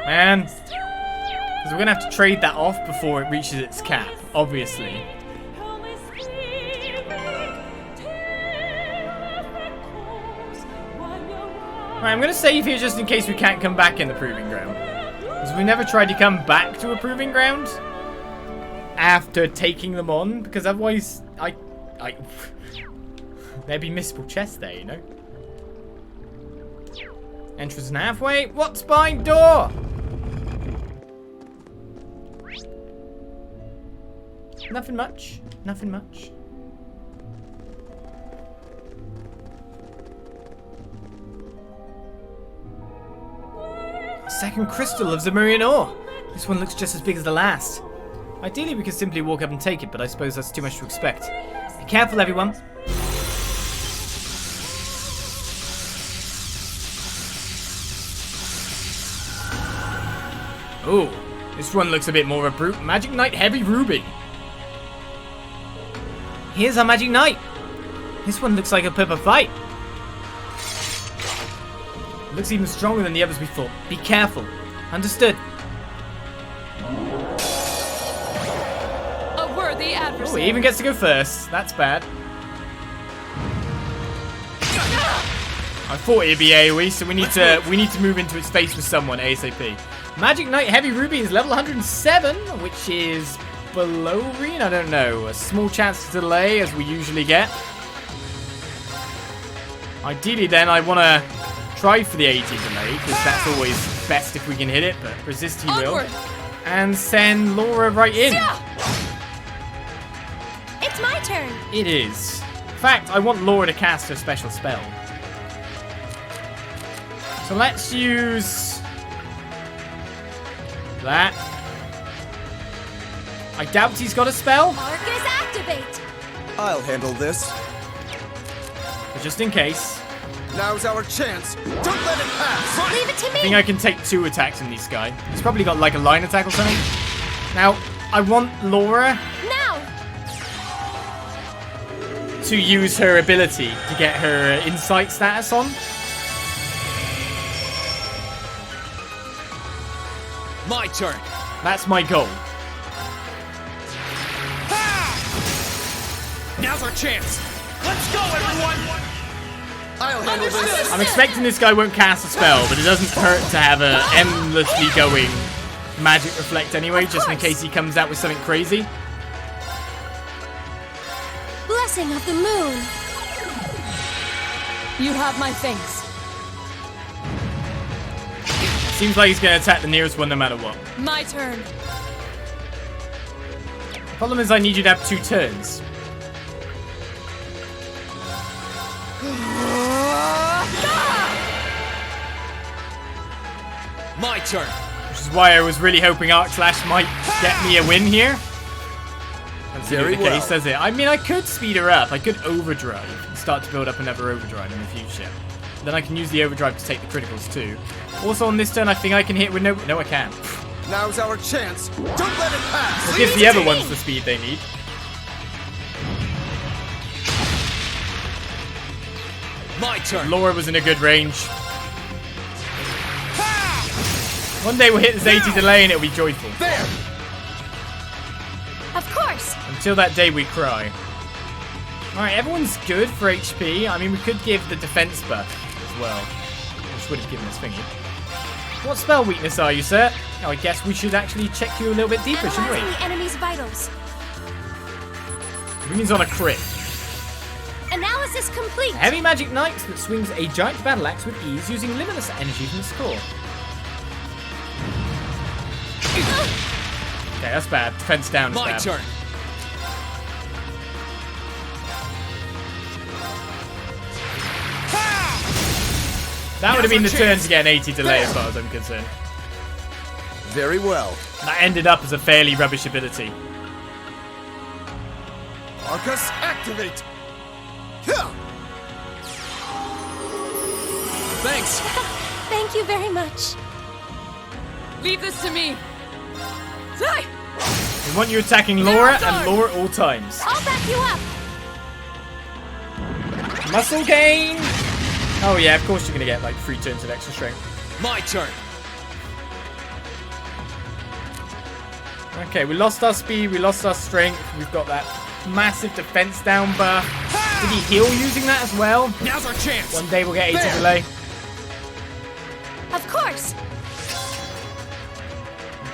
I man. Because we're going to have to trade that off before it reaches its cap, obviously. Right, I'm going to save here just in case we can't come back in the Proving Ground. Because we've never tried to come back to a Proving Ground after taking them on. Because otherwise, there'd be missable chests there, you know? Entrance and halfway. What's behind door? Nothing much. Nothing much. Second crystal of Zemurian Ore. This one looks just as big as the last. Ideally, we could simply walk up and take it, but I suppose that's too much to expect. Be careful, everyone. Oh, this one looks a bit more of a brute. Magic Knight Heavy Ruby. Here's our Magic Knight. This one looks like a proper fight. Looks even stronger than the others we fought. Be careful. Understood. A worthy Oh, adversary. he even gets to go first. That's bad. I thought it'd be AoE, so we need to move into its face with someone ASAP. Magic Knight Heavy Ruby is level 107, which is below Rean. I don't know. A small chance to delay, as we usually get. Ideally, then I want to try for the 80 delay, because that's always best if we can hit it. But resist he will, Onward. and send Laura right in. It's my turn. It is. In fact, I want Laura to cast her special spell. So let's use that. I doubt he's got a spell, Arcus activate. I'll handle this. but just in case. Now's our chance. Don't let it pass. Leave it to I think me. I can take 2 attacks on this guy. He's probably got like a line attack or something. Now, I want Laura Now. to use her ability to get her insight status on. My turn. That's my goal. Now's our chance. Let's go, everyone. I'll handle this. I'm expecting this guy won't cast a spell, but it doesn't hurt to have a endlessly going magic reflect anyway, just in case he comes out with something crazy. Blessing of the moon. You have my thanks. Seems like he's going to attack the nearest one no matter what. My turn. The problem is I need you to have 2 turns. My turn. Which is why I was really hoping Arc Slash might get me a win here. That's Very the case, well. does it? I mean, I could speed her up. I could overdrive and start to build up another overdrive in the future. Then I can use the overdrive to take the criticals too. Also on this turn, I think I can hit with no... No, I can't. Now's our chance. Don't let it pass. It gives the other ones the speed they need. My turn. Laura was in a good range. One day we'll hit this 80 delay and it'll be joyful. There. Of course. Until that day we cry. Alright, everyone's good for HP. I mean, we could give the defense buff as well, which would have given us thingy. What spell weakness are you, sir? Oh, I guess we should actually check you a little bit deeper, shouldn't Analyzing we? the enemy's vitals. Rean's on a crit. Analysis complete. Heavy magic knight that swings a giant battle axe with ease using limitless energy from the score. Okay, that's bad. Defense down is My bad. turn. That would have been the Now's our turn chance. to get an 80 delay as far as I'm concerned. Very well. That ended up as a fairly rubbish ability. Arcus activate. Yeah. Thanks. Thank you very much. Leave this to me. Die! We want you attacking Laura and Laura at all times. I'll back you up. Muscle gain! Oh yeah, of course you're gonna get like 3 turns of extra strength. My turn. Okay, we lost our speed, we lost our strength. We've got that massive defense down buff. Did he heal using that as well? Now's our chance. One day we'll get 80 delay. Of course.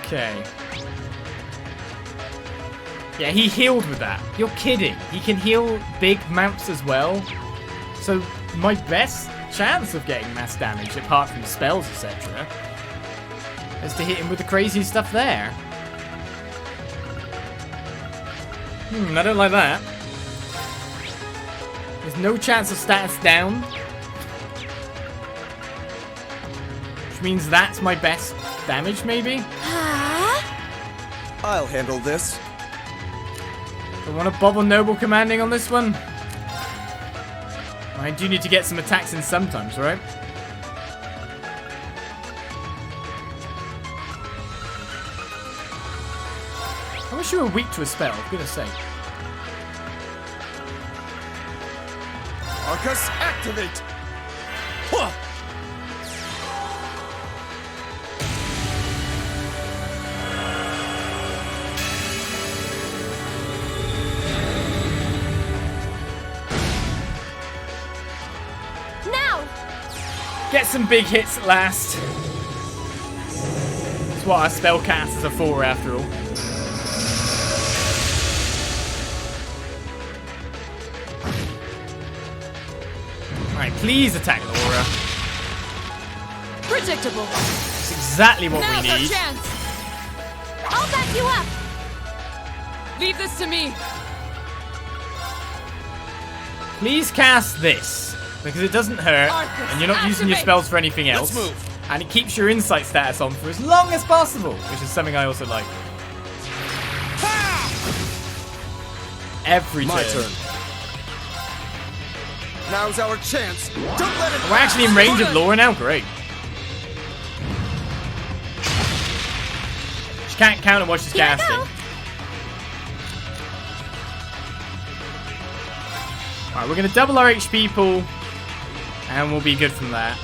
Okay. Yeah, he healed with that. You're kidding. He can heal big mounts as well. So my best chance of getting mass damage, apart from spells, etc., is to hit him with the crazy stuff there. I don't like that. There's no chance of status down. Which means that's my best damage, maybe? I'll handle this. I want a Bobble Noble commanding on this one. I do need to get some attacks in sometimes, right? I wish you were weak to a spell, I'm gonna say. Arcus, activate! Huh. Now! Get some big hits at last. That's what our spellcasters are for, after all. Alright, please attack Laura. Predictable. That's exactly what Now's we our need. chance. I'll back you up! Leave this to me. Please cast this, because it doesn't hurt, Arcus, and you're not using your activate. spells for anything else. Let's move. And it keeps your insight status on for as long as possible, which is something I also like. Every My turn. turn. Now's our chance. Don't let it We're actually in range of Laura now? Great. She can't counter what she's Here I casting. go. Alright, we're going to double our HP pool, and we'll be good from that.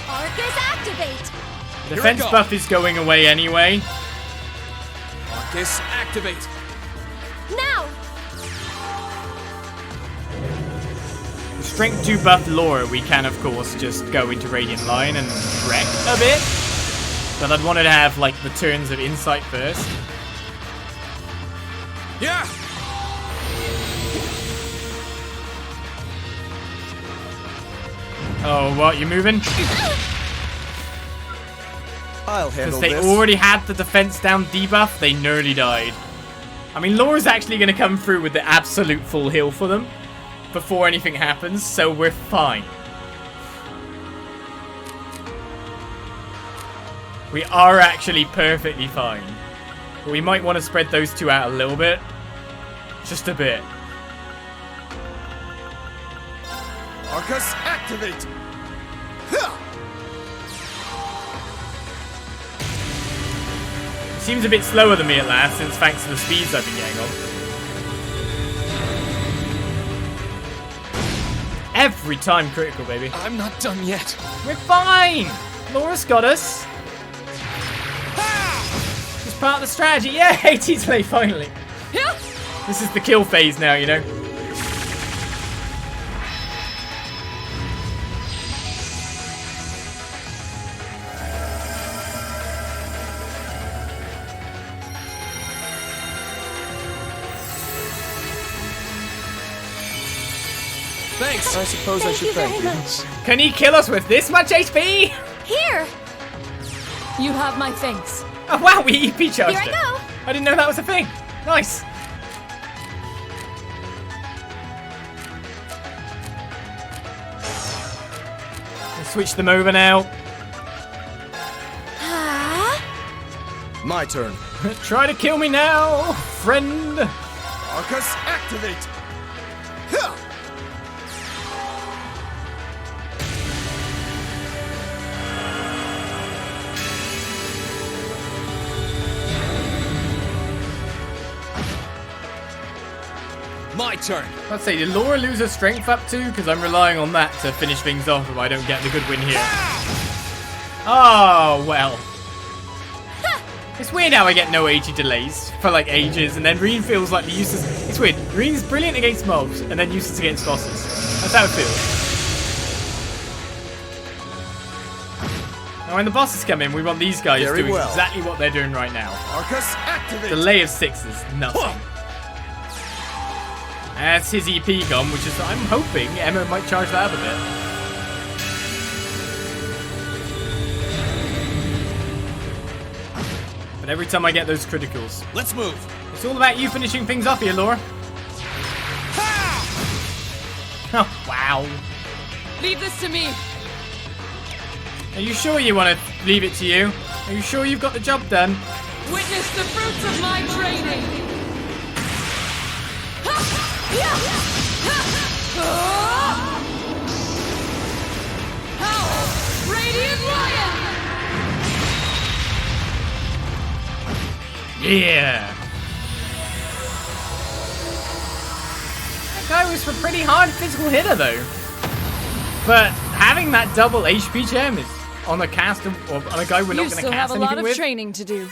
Arcus, activate! The defense go. buff is going away anyway. Arcus, activate. Now! Strength 2 buff Laura, we can of course just go into Radiant Line and wreck a bit. But I'd want to have like the turns of Insight first. Yeah. Oh, what? You moving? I'll Because handle they this. already had the defense down debuff, they nearly died. I mean, Laura's actually going to come through with the absolute full heal for them before anything happens, so we're fine. We are actually perfectly fine. But we might want to spread those two out a little bit. Just a bit. Arcus, activate! Seems a bit slower than me at last, since thanks to the speeds I've been getting on. Every time critical, baby. I'm not done yet. We're fine! Laura's got us. It's part of the strategy. Yeah, 80 delay, finally. Yeah. This is the kill phase now, you know. Thanks. I suppose I Thank should you thank very you. much. Can he kill us with this much HP? Here! You have my thanks. Oh wow, we EP charged Here I it. go. I didn't know that was a thing. Nice. Let's switch them over now. My turn. Try to kill me now, friend. Arcus, activate! My turn. Let's say, did Laura lose her strength up too? Because I'm relying on that to finish things off if I don't get the good win here. Oh, well. It's weird how I get no AG delays for like ages, and then Rean feels like the useless. It's weird. Rean's brilliant against mobs, and then useless against bosses. That's how it feels. Now when the bosses come in, we want these guys doing exactly what they're doing right now. Arcus, activate! Delay of 6 is nothing. That's his EP gone, which is, I'm hoping Emma might charge that up a bit. But every time I get those criticals, Let's move. it's all about you finishing things off here, Laura. Oh, wow. Leave this to me. Are you sure you want to leave it to you? Are you sure you've got the job done? Witness the fruits of my training. Howl, Radiant Lion! Yeah. That guy was a pretty hard physical hitter, though. But having that double HP gem is on a cast of, or on a guy we're not going to You still have cast a anything lot of with. training to do.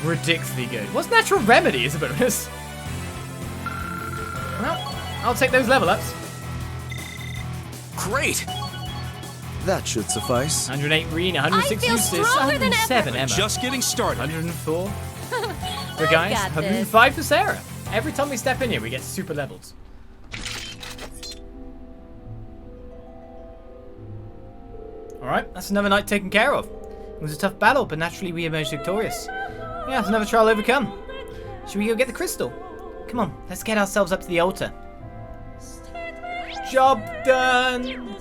Ridiculously good. What's Natural Remedy as a bonus? Well, I'll take those level ups. Great. That should suffice. 108 Rean, 106 I feel Eustace, stronger than 107 ever. Emma, Just getting started. 104 for guys, got this. 105 for Sarah. Every time we step in here, we get super levels. Alright, that's another night taken care of. It was a tough battle, but naturally we emerged victorious. Yeah, it's another trial overcome. Should we go get the crystal? Come on, let's get ourselves up to the altar. Job done!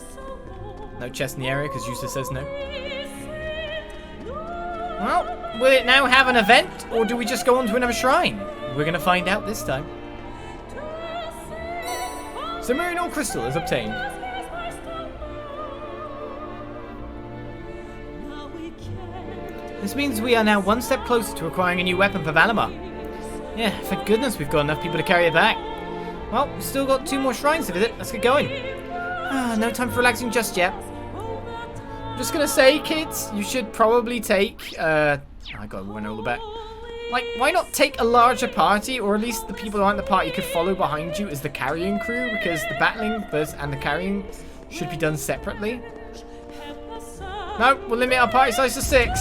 No chest in the area, because Eustace says no. Well, will it now have an event, or do we just go on to another shrine? We're going to find out this time. Zemurian Ore crystal is obtained. This means we are now one step closer to acquiring a new weapon for Valimar. Yeah, thank goodness we've got enough people to carry it back. Well, we've still got 2 more shrines to visit. Let's get going. No time for relaxing just yet. I'm just gonna say, kids, you should probably take, I gotta run all the back. Like, why not take a larger party, or at least the people who aren't the party could follow behind you as the carrying crew, because the battling and the carrying should be done separately. No, we'll limit our party size to 6.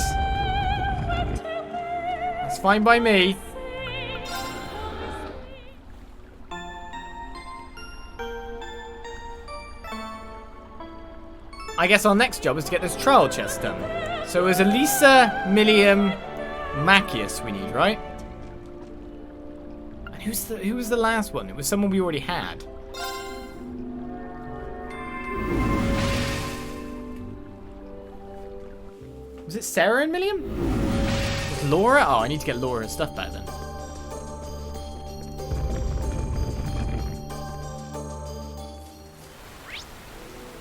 That's fine by me. I guess our next job is to get this trial chest done. So it was Elisa, Millium, Macius we need, right? And who was the last one? It was someone we already had. Was it Sarah and Millium? Was Laura? Oh, I need to get Laura's stuff back then.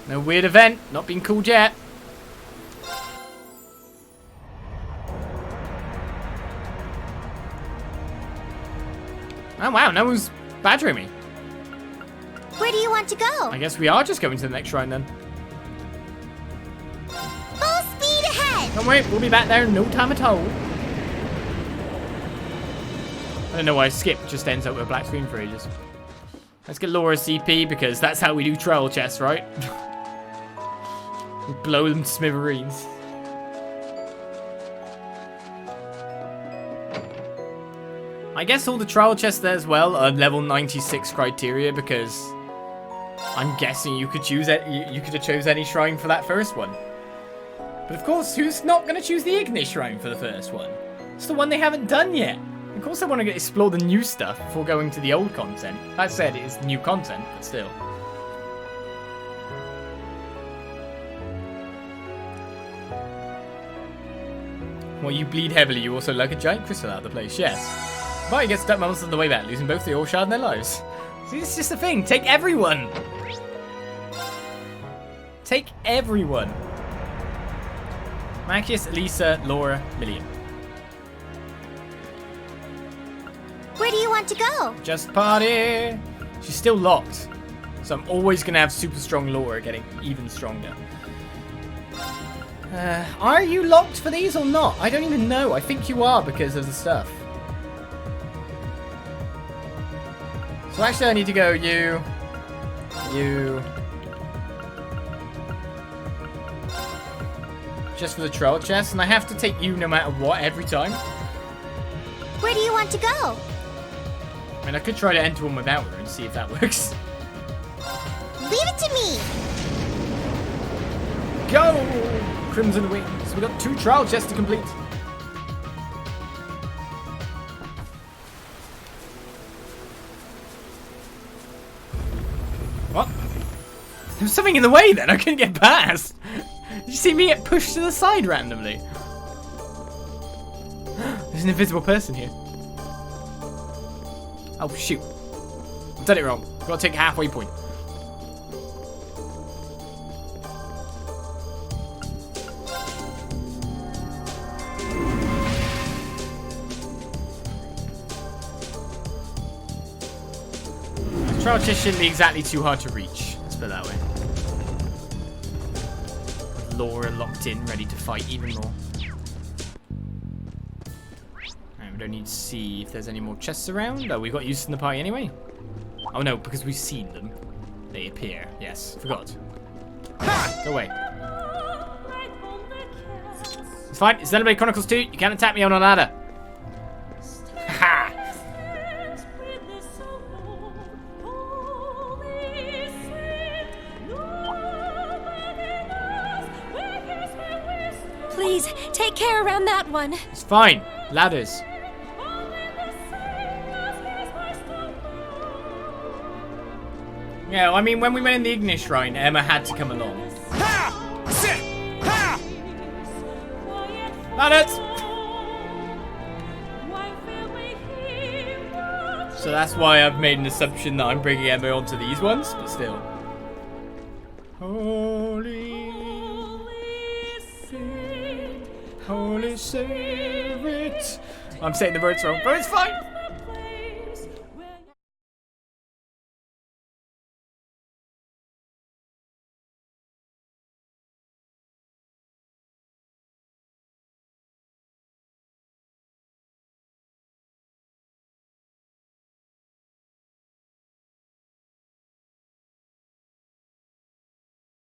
No weird event, not being called yet. Oh wow, no one's badgering me. Where do you want to go? I guess we are just going to the next shrine then. Full speed ahead! Don't wait, we'll be back there in no time at all. I don't know why I skipped, just ends up with a black screen for ages. Let's get Laura's CP because that's how we do trial chests, right? We blow them to smithereens. I guess all the trial chests there as well are level 96 criteria because I'm guessing you could choose it. You could have chose any shrine for that first one. But of course, who's not going to choose the Ignis shrine for the first one? It's the one they haven't done yet. Of course, I want to explore the new stuff before going to the old content. That said, it is new content, but still. While you bleed heavily, you also lug a giant crystal out of the place, yes. But you get stuck months on the way back, losing both the Ore Shard and their lives. See, it's just a thing. Take everyone! Take everyone! Macius, Elisa, Laura, Million. Where do you want to go? Just party! She's still locked. So I'm always going to have super strong Laura getting even stronger. Are you locked for these or not? I don't even know. I think you are because of the stuff. So actually I need to go you. Just for the troll chest, and I have to take you no matter what every time. Where do you want to go? I mean, I could try to enter one without her and see if that works. Leave it to me. Go! Crimson Wings. We got 2 trial chests to complete. What? There was something in the way then. I couldn't get past. Did you see me get pushed to the side randomly? There's an invisible person here. Oh, shoot. I've done it wrong. Gotta take a halfway point. The trial chest shouldn't be exactly too hard to reach. Let's put it that way. With Laura locked in, ready to fight even more. We don't need to see if there's any more chests around. Oh, we got used in the party anyway. Oh no, because we've seen them. They appear. Yes, forgot. Go away. It's fine. It's Xenoblade Chronicles 2. You can't attack me on a ladder. Ha! Please, take care around that one. It's fine. Ladders. Yeah, I mean, when we went in the Ignis Shrine, Emma had to come along. Ha! Sit! Ha! Ladders! So that's why I've made an assumption that I'm bringing Emma onto these ones, but still. Holy Spirit. I'm saying the words wrong, but it's fine.